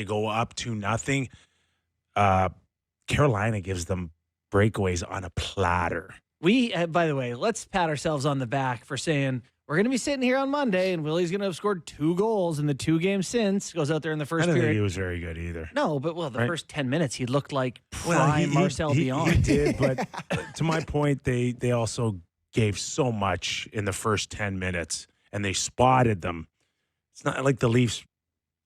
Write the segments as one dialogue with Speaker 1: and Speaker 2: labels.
Speaker 1: They go up 2-0. Carolina gives them breakaways on a platter.
Speaker 2: By the way, let's pat ourselves on the back for saying we're going to be sitting here on Monday and Willie's going to have scored 2 goals in the 2 games since. Goes out there in the
Speaker 1: I
Speaker 2: first
Speaker 1: don't think
Speaker 2: period.
Speaker 1: he was very good either.
Speaker 2: No, but the
Speaker 1: Right?
Speaker 2: first 10 minutes he looked like prime Marcel Dion.
Speaker 1: He did, but to my point, they also gave so much in the first 10 minutes, and they spotted them. It's not like the Leafs.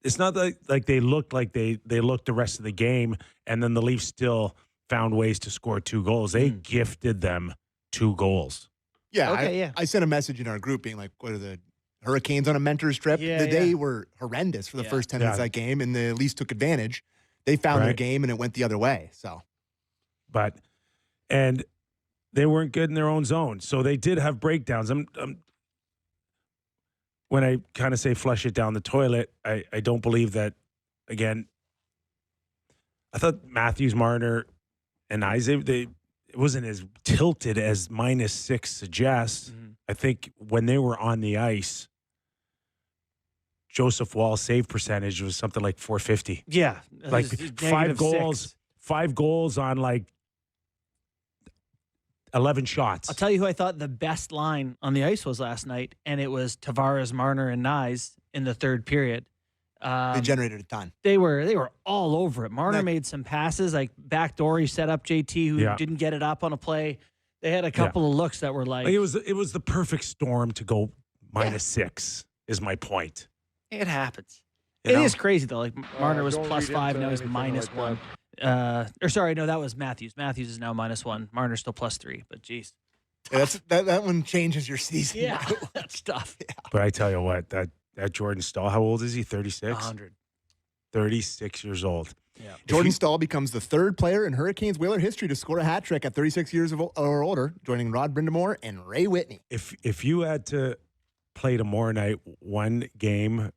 Speaker 1: It's not like they looked the rest of the game, and then the Leafs still found ways to score 2 goals. They gifted them 2 goals.
Speaker 3: Yeah,
Speaker 2: Okay,
Speaker 3: I sent a message in our group being like, what are the Hurricanes on a mentor's trip?
Speaker 2: Yeah,
Speaker 3: They were horrendous for the first 10 minutes of that game, and the Leafs took advantage. They found their game, and it went the other way.
Speaker 1: And they weren't good in their own zone, so they did have breakdowns. When I kind of say flush it down the toilet, I don't believe that. Again, I thought Matthews, Marner, and Isaac, it wasn't as tilted as -6 suggests. I think when they were on the ice, Joseph Wall's save percentage was something like .450.
Speaker 2: Yeah.
Speaker 1: Like
Speaker 2: -6.
Speaker 1: 5 goals on like 11 shots.
Speaker 2: I'll tell you who I thought the best line on the ice was last night, and it was Tavares, Marner, and Nyes in the third period.
Speaker 3: They generated a ton.
Speaker 2: They were all over it. Marner made some passes, like backdoor. He set up JT, who didn't get it up on a play. They had a couple of looks that were like
Speaker 1: it was the perfect storm to go -6. Is my point.
Speaker 2: it happens.
Speaker 1: You
Speaker 2: It
Speaker 1: know?
Speaker 2: is crazy though. Like Marner was +5, now he's -1. Or sorry, no, that was Matthews. Matthews is now -1. Marner's still +3. But geez,
Speaker 3: Yeah, that one changes your season.
Speaker 2: yeah, that's tough.
Speaker 1: But I tell you what, that Jordan Stahl, how old is he? 36?
Speaker 2: 100.
Speaker 1: 36 years old.
Speaker 2: Yeah.
Speaker 3: Jordan Stahl becomes the 3rd player in Hurricanes Whaler history to score a hat trick at 36 years or older, joining Rod Brindamore and Ray Whitney.
Speaker 1: If you had to play tomorrow night, one game,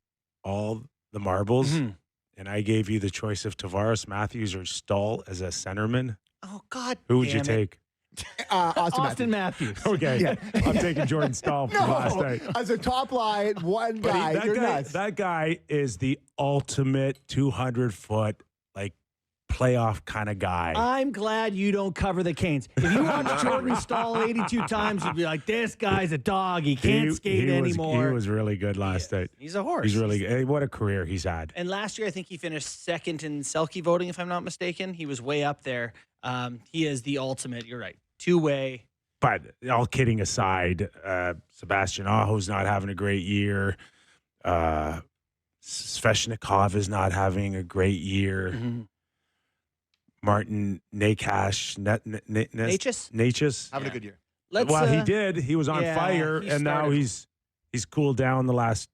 Speaker 1: all the marbles, and I gave you the choice of Tavares, Matthews, or Stahl as a centerman,
Speaker 2: Oh God,
Speaker 1: who would you
Speaker 2: damn it.
Speaker 1: take?
Speaker 3: Austin
Speaker 2: Matthews.
Speaker 1: Okay,
Speaker 3: Yeah.
Speaker 1: I'm taking Jordan Stahl from last night.
Speaker 3: As a top line, one
Speaker 1: But
Speaker 3: guy, you're nuts.
Speaker 1: that guy is the ultimate 200-foot, like, playoff kind of guy.
Speaker 2: I'm glad you don't cover the Canes. If you watch Jordan Stahl 82 times, you'd be like, this guy's a dog. He can't skate anymore.
Speaker 1: He was really good last night.
Speaker 2: He's a horse.
Speaker 1: He's really good. Hey, what a career he's had.
Speaker 2: And last year, I think he finished 2nd in Selke voting, if I'm not mistaken. He was way up there. He is the ultimate. You're right. 2-way.
Speaker 1: But all kidding aside, Sebastian Aho's not having a great year. Sveshnikov is not having a great year. Martin Nakash, Natchez.
Speaker 3: Having a good year.
Speaker 1: He did. He was on fire, and now he's cooled down the last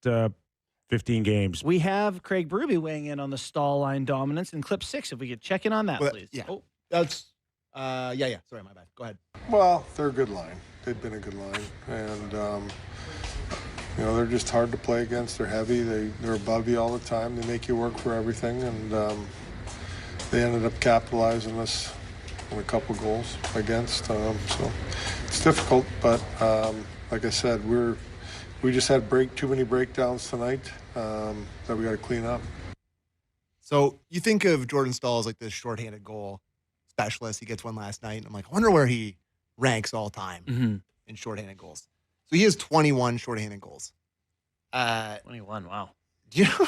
Speaker 1: 15 games.
Speaker 2: We have Craig Berube weighing in on the Stahl line dominance in clip 6. If we could check in on that, please.
Speaker 3: Yeah.
Speaker 2: Oh.
Speaker 3: That's, yeah. Sorry, my bad. Go ahead.
Speaker 4: Well, they're a good line. They've been a good line. And, they're just hard to play against. They're heavy. They're above you all the time. They make you work for everything. And they ended up capitalizing us on a couple goals against. So it's difficult. But like I said, we just had too many breakdowns tonight that we got to clean up.
Speaker 3: So you think of Jordan Stahl as like this shorthanded goal specialist. He gets one last night. And I'm like, I wonder where he ranks all time in shorthanded goals. So he has 21 shorthanded goals.
Speaker 2: 21, wow.
Speaker 3: Do you know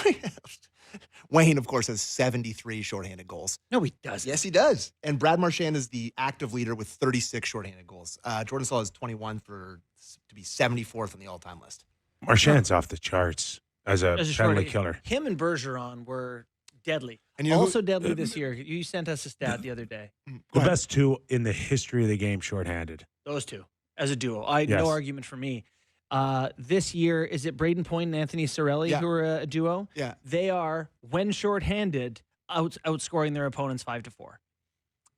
Speaker 3: Wayne, of course, has 73 shorthanded goals.
Speaker 2: No, he doesn't.
Speaker 3: Yes, he does. And Brad Marchand is the active leader with 36 shorthanded goals. Jordan Stahl has 21 to be 74th on the all-time list.
Speaker 1: Marchand's off the charts as a penalty killer.
Speaker 2: Him and Bergeron were deadly.
Speaker 3: And you know
Speaker 2: also deadly this year. You sent us a stat the other day.
Speaker 1: The best 2 in the history of the game shorthanded.
Speaker 2: Those 2 as a duo.
Speaker 1: Yes.
Speaker 2: No argument for me. This year, is it Braden Point and Anthony Cirelli who are a duo?
Speaker 3: Yeah.
Speaker 2: They are, when shorthanded, outscoring their opponents 5-4.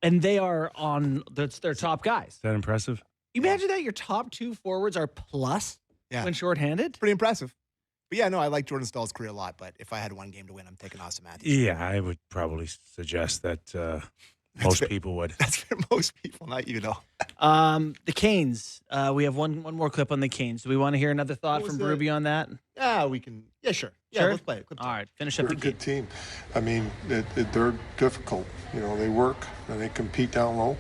Speaker 2: And they are on their top guys.
Speaker 1: Is that impressive?
Speaker 2: You imagine that your top 2 forwards are plus when shorthanded?
Speaker 3: Pretty impressive. But yeah, no, I like Jordan Stahl's career a lot. But if I had one game to win, I'm taking Austin Matthews.
Speaker 1: Yeah, I would probably suggest that Most people would.
Speaker 3: That's for most people, not you, though.
Speaker 2: The Canes. We have one more clip on the Canes. Do we want to hear another thought
Speaker 3: What
Speaker 2: from
Speaker 3: was that?
Speaker 2: Berube on that?
Speaker 3: Yeah, we can. Yeah, sure. Yeah,
Speaker 2: Sure?
Speaker 3: let's play it. Clip
Speaker 2: All
Speaker 3: two.
Speaker 2: right, finish up
Speaker 4: They're
Speaker 2: the
Speaker 4: a good
Speaker 2: game.
Speaker 4: team. I mean, they're difficult. You know, they work and they compete down low.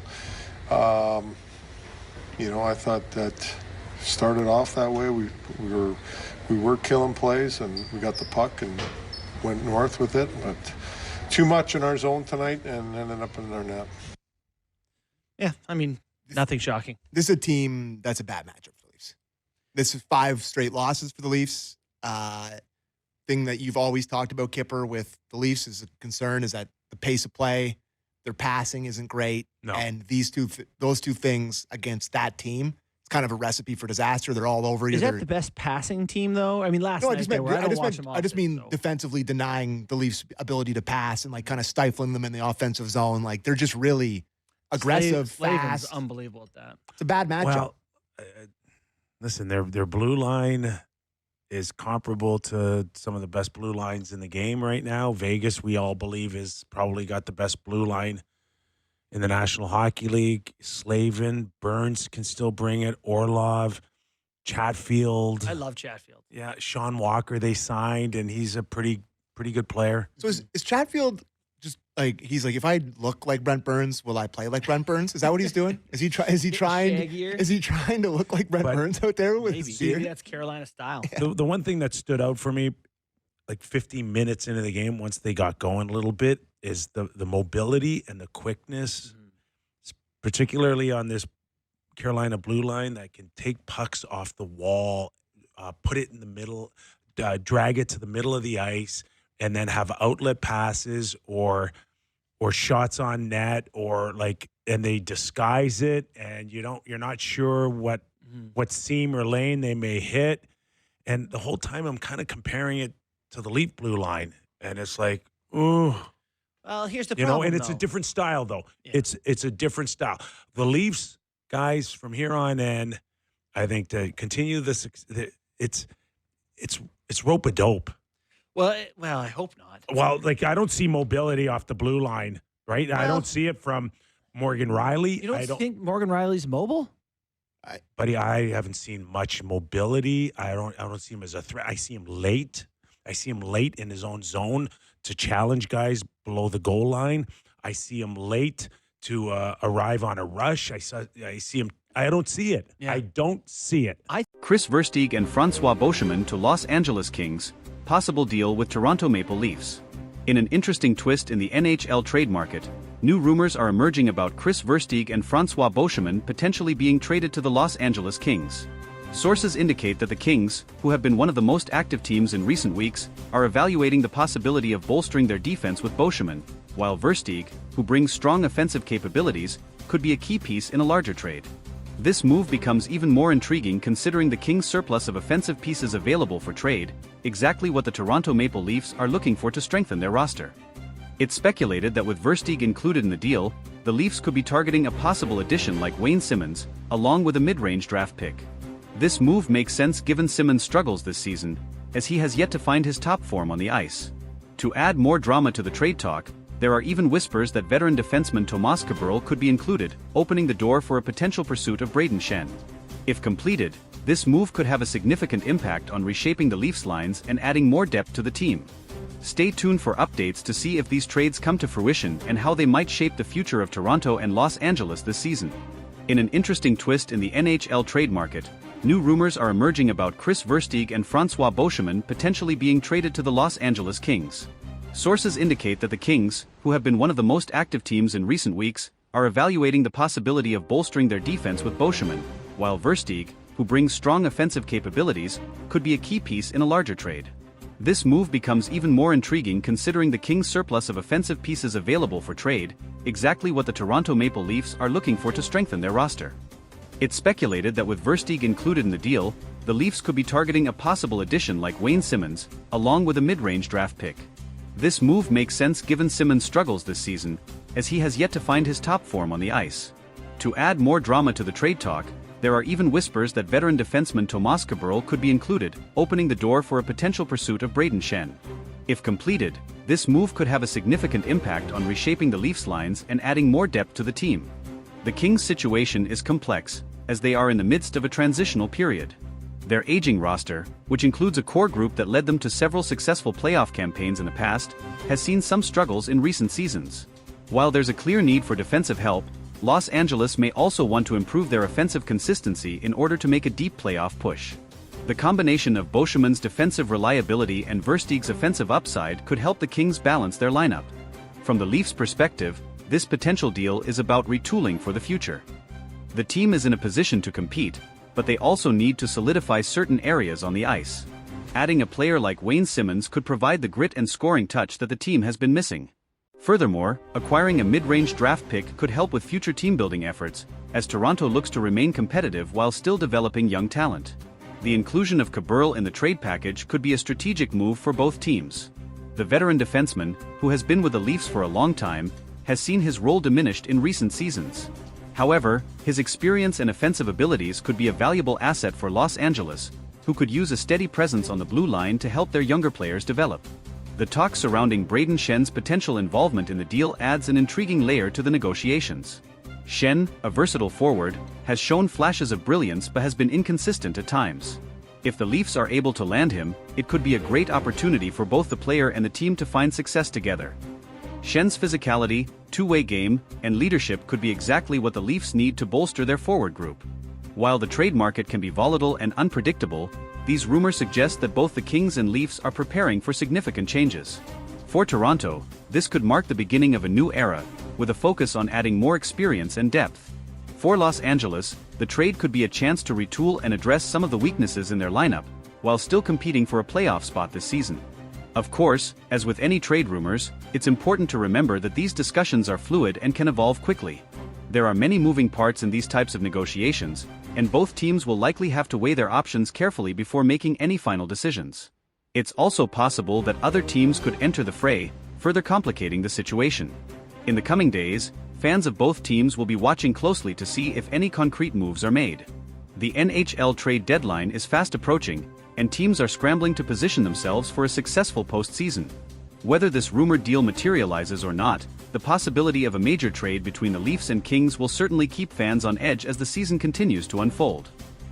Speaker 4: You know, I thought that started off that way. We were killing plays and we got the puck and went north with it, but too much in our zone tonight and ended up in our net.
Speaker 2: Yeah, I mean, nothing shocking.
Speaker 3: This is a team that's a bad matchup for the Leafs. This is 5 straight losses for the Leafs. Thing that you've always talked about, Kipper, with the Leafs is a concern is that the pace of play, their passing isn't great,
Speaker 1: No.
Speaker 3: and those two things against that team, it's kind of a recipe for disaster. They're all over
Speaker 2: Is
Speaker 3: either.
Speaker 2: that the best passing team, though? I mean, last
Speaker 3: No,
Speaker 2: night they were. I don't watch them
Speaker 3: I just
Speaker 2: often,
Speaker 3: mean
Speaker 2: so.
Speaker 3: defensively denying the Leafs' ability to pass and like kind of stifling them in the offensive zone. Like they're just really aggressive,
Speaker 2: Slavin's
Speaker 3: fast.
Speaker 2: unbelievable at that.
Speaker 3: It's a bad matchup.
Speaker 1: Well, listen, their blue line is comparable to some of the best blue lines in the game right now. Vegas, we all believe, is probably got the best blue line in the National Hockey League. Slavin, Burns can still bring it. Orlov, Chatfield.
Speaker 2: I love Chatfield.
Speaker 1: Yeah, Sean Walker they signed, and he's a pretty good player.
Speaker 3: So is Chatfield just like he's like, if I look like Brent Burns, will I play like Brent Burns? Is that what he's doing? Is he trying?
Speaker 2: shaggier?
Speaker 3: Is he trying to look like Brent
Speaker 1: But-
Speaker 3: Burns out there with
Speaker 2: Maybe.
Speaker 3: his beard?
Speaker 2: Maybe that's Carolina style.
Speaker 1: The one thing that stood out for me, like 15 minutes into the game, once they got going a little bit, is the mobility and the quickness, particularly on this Carolina blue line that can take pucks off the wall, put it in the middle, drag it to the middle of the ice, and then have outlet passes or shots on net, or like, and they disguise it, and you're not sure what seam or lane they may hit. And the whole time I'm kind of comparing it to the Leaf blue line, and it's like, ooh,
Speaker 2: Well, here's the
Speaker 1: you
Speaker 2: problem,
Speaker 1: know, and it's a
Speaker 2: though.
Speaker 1: different style though.
Speaker 2: Yeah.
Speaker 1: It's a different style. The Leafs guys from here on in, I think to continue this, it's rope a dope.
Speaker 2: Well, I hope not.
Speaker 1: Well, like I don't see mobility off the blue line, right? I
Speaker 2: Well-
Speaker 1: don't see it from Morgan Riley.
Speaker 2: You don't think Morgan Riley's mobile?
Speaker 1: Buddy, I haven't seen much mobility. I don't see him as a threat. I see him late. I see him late in his own zone to challenge guys below the goal line. I see him late to arrive on a rush. I see him. I don't see it.
Speaker 2: Yeah.
Speaker 1: I don't see it.
Speaker 5: Chris Versteeg and Francois Beauchemin to Los Angeles Kings, possible deal with Toronto Maple Leafs. In an interesting twist in the NHL trade market, new rumors are emerging about Chris Versteeg and Francois Beauchemin potentially being traded to the Los Angeles Kings. Sources indicate that the Kings, who have been one of the most active teams in recent weeks, are evaluating the possibility of bolstering their defense with Beauchemin, while Versteeg, who brings strong offensive capabilities, could be a key piece in a larger trade. This move becomes even more intriguing considering the Kings' surplus of offensive pieces available for trade, exactly what the Toronto Maple Leafs are looking for to strengthen their roster. It's speculated that with Versteeg included in the deal, the Leafs could be targeting a possible addition like Wayne Simmons, along with a mid-range draft pick. This move makes sense given Simmons' struggles this season, as he has yet to find his top form on the ice. To add more drama to the trade talk, there are even whispers that veteran defenseman Tomas Kaberle could be included, opening the door for a potential pursuit of Brayden Schenn. If completed, this move could have a significant impact on reshaping the Leafs lines and adding more depth to the team. Stay tuned for updates to see if these trades come to fruition and how they might shape the future of Toronto and Los Angeles this season. In an interesting twist in the NHL trade market, new rumors are emerging about Chris Versteeg and Francois Beauchemin potentially being traded to the Los Angeles Kings. Sources indicate that the Kings, who have been one of the most active teams in recent weeks, are evaluating the possibility of bolstering their defense with Beauchemin, while Versteeg, who brings strong offensive capabilities, could be a key piece in a larger trade. This move becomes even more intriguing considering the Kings' surplus of offensive pieces available for trade, exactly what the Toronto Maple Leafs are looking for to strengthen their roster. It's speculated that with Versteeg included in the deal, the Leafs could be targeting a possible addition like Wayne Simmons, along with a mid-range draft pick. This move makes sense given Simmons' struggles this season, as he has yet to find his top form on the ice. To add more drama to the trade talk, there are even whispers that veteran defenseman Tomas Kaberle could be included, opening the door for a potential pursuit of Brayden Schenn. If completed, This move could have a significant impact on reshaping the Leafs lines and adding more depth to the team. The Kings' situation is complex, as they are in the midst of a transitional period. Their aging roster, which includes a core group that led them to several successful playoff campaigns in the past, has seen some struggles in recent seasons. While there's a clear need for defensive help, Los Angeles may also want to improve their offensive consistency in order to make a deep playoff push. The combination of Boescheman's defensive reliability and Versteeg's offensive upside could help the Kings balance their lineup. From the Leafs' perspective, this potential deal is about retooling for the future. The team is in a position to compete, but they also need to solidify certain areas on the ice. Adding a player like Wayne Simmonds could provide the grit and scoring touch that the team has been missing. Furthermore, acquiring a mid-range draft pick could help with future team-building efforts, as Toronto looks to remain competitive while still developing young talent. The inclusion of Kaberle in the trade package could be a strategic move for both teams. The veteran defenseman, who has been with the Leafs for a long time, has seen his role diminished in recent seasons. However, his experience and offensive abilities could be a valuable asset for Los Angeles, who could use a steady presence on the blue line to help their younger players develop. The talk surrounding Brayden Schenn's potential involvement in the deal adds an intriguing layer to the negotiations. Schenn, a versatile forward, has shown flashes of brilliance but has been inconsistent at times. If the Leafs are able to land him, it could be a great opportunity for both the player and the team to find success together. Schenn's physicality, two-way game, and leadership could be exactly what the Leafs need to bolster their forward group. While the trade market can be volatile and unpredictable, these rumors suggest that both the Kings and Leafs are preparing for significant changes. For Toronto, this could mark the beginning of a new era, with a focus on adding more experience and depth. For Los Angeles, the trade could be a chance to retool and address some of the weaknesses in their lineup, while still competing for a playoff spot this season. Of course, as with any trade rumors, it's important to remember that these discussions are fluid and can evolve quickly. There are many moving parts in these types of negotiations, and both teams will likely have to weigh their options carefully before making any final decisions. It's also possible that other teams could enter the fray, further complicating the situation. In the coming days, fans of both teams will be watching closely to see if any concrete moves are made. The NHL trade deadline is fast approaching, and teams are scrambling to position themselves for a successful postseason. Whether this rumored deal materializes or not, the possibility of a major trade between the Leafs and Kings will certainly keep fans on edge as the season continues to unfold.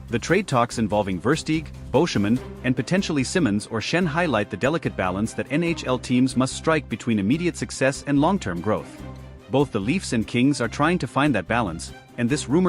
Speaker 5: The trade talks involving Versteeg, Boescheman, and potentially Simmonds or Schenn highlight the delicate balance that NHL teams must strike between immediate success and long-term growth. Both the Leafs and Kings are trying to find that balance, and this rumored